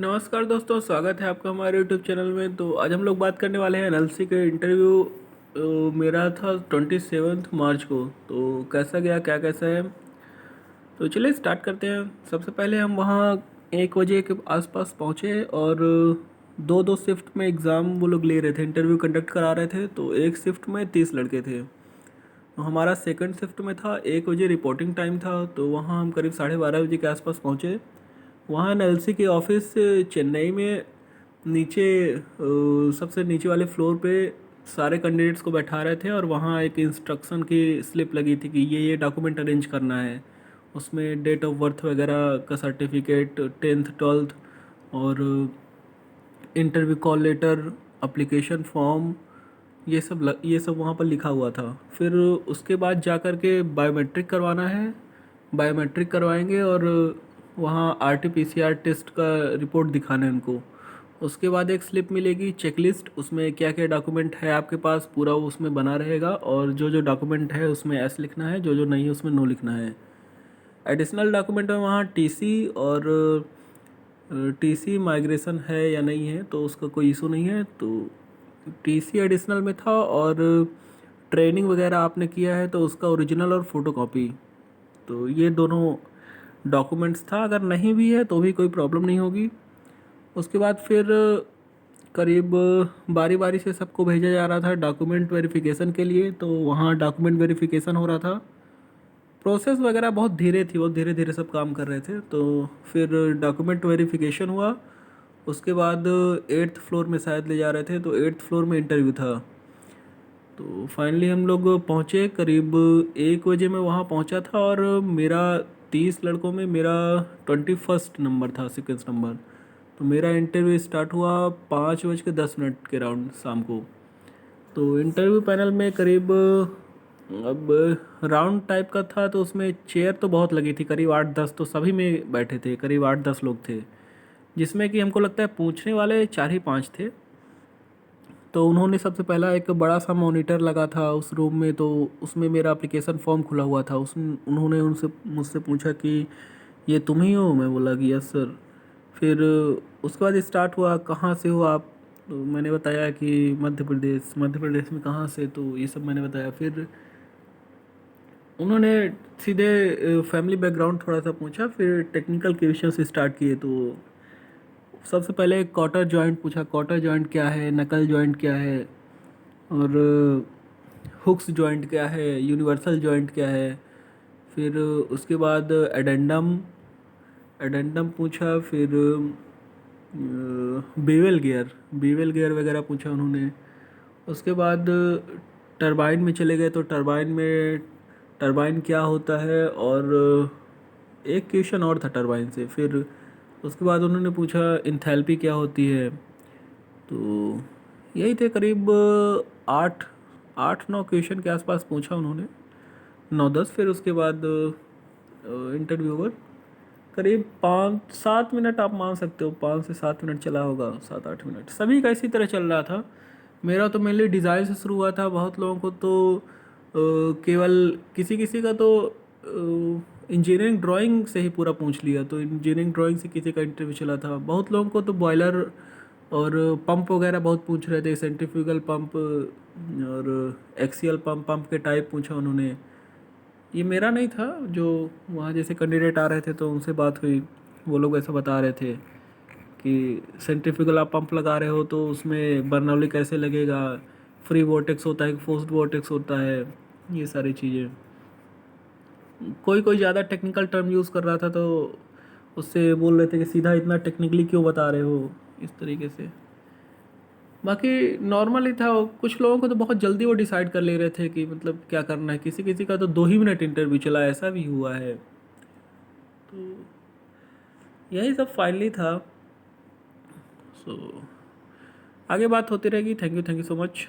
नमस्कार दोस्तों, स्वागत है आपका हमारे यूट्यूब चैनल में। तो आज हम लोग बात करने वाले हैं एनएलसी के इंटरव्यू। मेरा था 27 मार्च को। तो कैसा गया, क्या कैसा है, तो चलिए स्टार्ट करते हैं। सबसे पहले हम वहाँ 1 बजे के आसपास पहुँचे और दो दो शिफ्ट में एग्ज़ाम वो लोग ले रहे थे, इंटरव्यू कंडक्ट करा रहे थे। तो एक शिफ्ट में 30 लड़के थे। तो हमारा सेकंड शिफ्ट में था, 1 बजे रिपोर्टिंग टाइम था। तो वहाँ हम करीब 12:30 बजे के आसपास पहुँचे। वहाँ एनएलसी के ऑफिस चेन्नई में नीचे सबसे नीचे वाले फ्लोर पे सारे कैंडिडेट्स को बैठा रहे थे और वहाँ एक इंस्ट्रक्शन की स्लिप लगी थी कि ये डॉक्यूमेंट अरेंज करना है। उसमें डेट ऑफ बर्थ वगैरह का सर्टिफिकेट, 10th 12th, और interview call letter, application form, ये सब वहाँ पर लिखा हुआ था। फिर उसके बाद जा कर के बायोमेट्रिक करवाना है। बायोमेट्रिक करवाएंगे और वहाँ आरटीपीसीआर टेस्ट का रिपोर्ट दिखाना है उनको। उसके बाद एक स्लिप मिलेगी, चेकलिस्ट, उसमें क्या क्या डॉक्यूमेंट है आपके पास पूरा उसमें बना रहेगा, और जो जो डॉक्यूमेंट है उसमें एस लिखना है, जो जो नहीं है उसमें नो लिखना है। एडिशनल डॉक्यूमेंट में वहाँ टीसी और टीसी माइग्रेशन है या नहीं है तो उसका कोई इशू नहीं है। तो टीसी एडिशनल में था, और ट्रेनिंग वगैरह आपने किया है तो उसका ओरिजिनल और फोटोकॉपी, तो ये दोनों डॉक्यूमेंट्स था। अगर नहीं भी है तो भी कोई प्रॉब्लम नहीं होगी। उसके बाद फिर करीब बारी बारी से सबको भेजा जा रहा था डॉक्यूमेंट वेरिफिकेशन के लिए। तो वहाँ डॉक्यूमेंट वेरिफिकेशन हो रहा था। प्रोसेस वगैरह बहुत धीरे थी, बहुत धीरे धीरे सब काम कर रहे थे। तो फिर डॉक्यूमेंट वेरिफिकेशन हुआ। उसके बाद 8th फ्लोर में शायद ले जा रहे थे, तो 8th फ्लोर में इंटरव्यू था। तो फाइनली हम लोग पहुँचे, करीब 1 बजे मैं वहाँ पहुँचा था, और मेरा 30 लड़कों में मेरा 21st नंबर था, सेकेंड नंबर। तो मेरा इंटरव्यू स्टार्ट हुआ 5:10 के राउंड शाम को। तो इंटरव्यू पैनल में करीब अब राउंड टाइप का था, तो उसमें चेयर तो बहुत लगी थी, करीब 8-10, तो सभी में बैठे थे, करीब 8-10 लोग थे, जिसमें कि हमको लगता है पूछने वाले 4 ही 5 थे। तो उन्होंने सबसे पहला एक बड़ा सा मॉनिटर लगा था उस रूम में, तो उसमें मेरा एप्लीकेशन फॉर्म खुला हुआ था। उस उन्होंने उनसे मुझसे पूछा कि ये तुम ही हो? मैं बोला कि यस सर। फिर उसके बाद स्टार्ट हुआ, कहाँ से हो आप? तो मैंने बताया कि मध्य प्रदेश में कहाँ से, तो ये सब मैंने बताया। फिर उन्होंने सीधे फैमिली बैकग्राउंड थोड़ा सा पूछा, फिर टेक्निकल क्वेश्चन से स्टार्ट किए। तो सबसे पहले क्वार्टर जॉइंट पूछा, क्वार्टर जॉइंट क्या है, नकल जॉइंट क्या है, और हुक्स जॉइंट क्या है, यूनिवर्सल जॉइंट क्या है। फिर उसके बाद एडेंडम एडेंडम पूछा। फिर बीवेल गियर वगैरह पूछा उन्होंने। उसके बाद टरबाइन में चले गए, तो टरबाइन क्या होता है, और एक क्वेश्चन और था टरबाइन से। फिर उसके बाद उन्होंने पूछा इंथैल्पी क्या होती है। तो यही थे करीब 8 8 9 क्वेश्चन के आसपास पूछा उन्होंने, 9-10। फिर उसके बाद इंटरव्यू ओवर। करीब 5-7 मिनट आप मान सकते हो, 5 से 7 मिनट चला होगा, 7-8 मिनट। सभी का इसी तरह चल रहा था। मेरा तो मेनली डिज़ाइन से शुरू हुआ था। बहुत लोगों को तो केवल किसी किसी का तो इंजीनियरिंग ड्राइंग से ही पूरा पूछ लिया। तो इंजीनियरिंग ड्राइंग से किसी का इंटरव्यू चला था। बहुत लोगों को तो बॉयलर और पंप वगैरह बहुत पूछ रहे थे, सेंट्रीफ्यूगल पंप और एक्सियल पंप, पंप के टाइप पूछा उन्होंने। ये मेरा नहीं था, जो वहाँ जैसे कैंडिडेट आ रहे थे तो उनसे बात हुई, वो लोग ऐसा बता रहे थे कि सेंट्रीफ्यूगल आप पंप लगा रहे हो तो उसमें बर्नौली कैसे लगेगा, फ्री वोर्टेक्स होता है कि फोर्स्ड वोर्टेक्स होता है, ये सारी चीज़ें। कोई कोई ज़्यादा टेक्निकल टर्म यूज़ कर रहा था, तो उससे बोल रहे थे कि सीधा इतना टेक्निकली क्यों बता रहे हो, इस तरीके से। बाकी नॉर्मल ही था। कुछ लोगों को तो बहुत जल्दी वो डिसाइड कर ले रहे थे कि मतलब क्या करना है। किसी किसी का तो 2 ही मिनट इंटरव्यू चला, ऐसा भी हुआ है। तो यही सब फाइनली था। सो आगे बात होती रहेगी। Thank you so much.